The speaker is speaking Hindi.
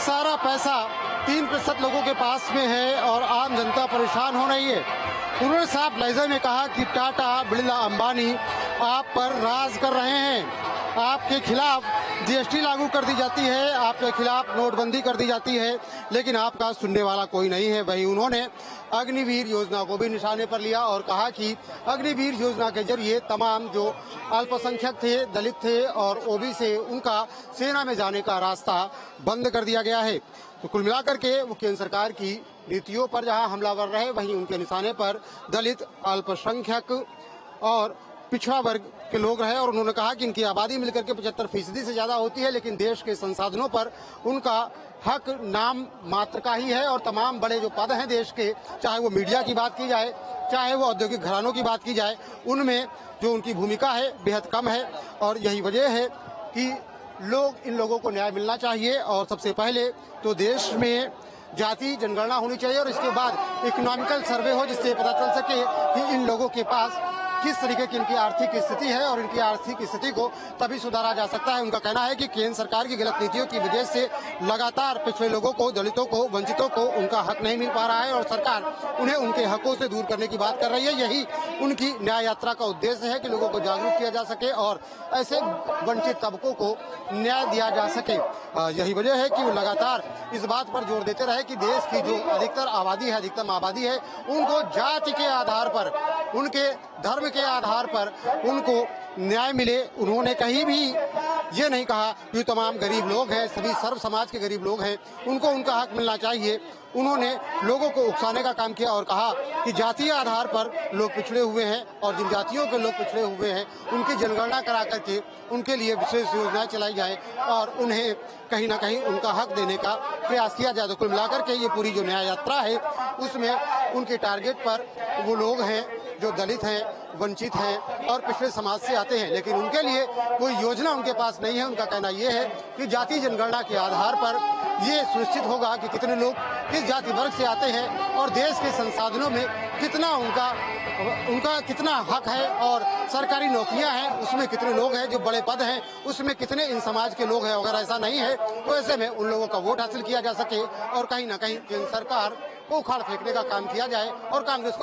सारा पैसा 3% लोगों के पास में है और आम जनता परेशान हो रही है। उन्होंने साफ लहजे में कहा कि टाटा, बिरला, अंबानी आप पर राज कर रहे हैं। आपके खिलाफ जीएसटी लागू कर दी जाती है, आपके खिलाफ नोटबंदी कर दी जाती है, लेकिन आपका सुनने वाला कोई नहीं है। वहीं उन्होंने अग्निवीर योजना को भी निशाने पर लिया और कहा कि अग्निवीर योजना के जरिए तमाम जो अल्पसंख्यक थे, दलित थे और ओबीसी से उनका सेना में जाने का रास्ता बंद कर दिया गया है। तो कुल मिलाकर के वो केंद्र सरकार की नीतियों पर जहां हमलावर रहे, वहीं उनके निशाने पर दलित, अल्पसंख्यक और पिछड़ा वर्ग के लोग रहे। और उन्होंने कहा कि इनकी आबादी मिलकर के 75% से ज्यादा होती है, लेकिन देश के संसाधनों पर उनका हक नाम मात्र का ही है। और तमाम बड़े जो पद हैं देश के, चाहे वो मीडिया की बात की जाए, चाहे वो औद्योगिक घरानों की बात की जाए, उनमें जो उनकी भूमिका है बेहद कम है। और यही वजह है कि इन लोगों को न्याय मिलना चाहिए। और सबसे पहले तो देश में जाति जनगणना होनी चाहिए और इसके बाद इकोनॉमिकल सर्वे हो, जिससे पता चल सके कि इन लोगों के पास किस तरीके की इनकी आर्थिक स्थिति है और इनकी आर्थिक स्थिति को तभी सुधारा जा सकता है। उनका कहना है कि केंद्र सरकार की गलत नीतियों की वजह से लगातार पिछड़े लोगों को, दलितों को, वंचितों को उनका हक नहीं मिल पा रहा है और सरकार उन्हें उनके हकों से दूर करने की बात कर रही है। यही उनकी न्याय यात्रा का उद्देश्य है कि लोगों को जागरूक किया जा सके और ऐसे वंचित तबकों को न्याय दिया जा सके। यही वजह है कि वो लगातार इस बात पर जोर देते रहे कि देश की जो अधिकतम आबादी है, उनको जाति के आधार पर, उनके धर्म के आधार पर उनको न्याय मिले। उन्होंने कहीं भी ये नहीं कहा कि तमाम गरीब लोग हैं, सभी सर्व समाज के गरीब लोग हैं, उनको उनका हक मिलना चाहिए। उन्होंने लोगों को उकसाने का काम किया और कहा कि जातीय आधार पर लोग पिछड़े हुए हैं और जिन जातियों के लोग पिछड़े हुए हैं उनकी जनगणना करा करके उनके लिए विशेष योजनाएं चलाई जाए और उन्हें कहीं ना कहीं उनका हक देने का प्रयास किया जाए। तो कुल मिलाकर के ये पूरी जो न्याय यात्रा है उसमें उनके टारगेट पर वो लोग हैं जो दलित हैं, वंचित हैं और पिछड़े समाज से आते हैं, लेकिन उनके लिए कोई योजना उनके पास नहीं है। उनका कहना यह है कि जाति जनगणना के आधार पर ये सुनिश्चित होगा कि कितने लोग किस जाति वर्ग से आते हैं और देश के संसाधनों में कितना उनका कितना हक है और सरकारी नौकरियां हैं उसमें कितने लोग हैं, जो बड़े पद हैं उसमें कितने इन समाज के लोग हैं। अगर ऐसा नहीं है तो ऐसे में उन लोगों का वोट हासिल किया जा सके और कहीं ना कहीं केंद्र सरकार को उखाड़ फेंकने का काम किया जाए और कांग्रेस को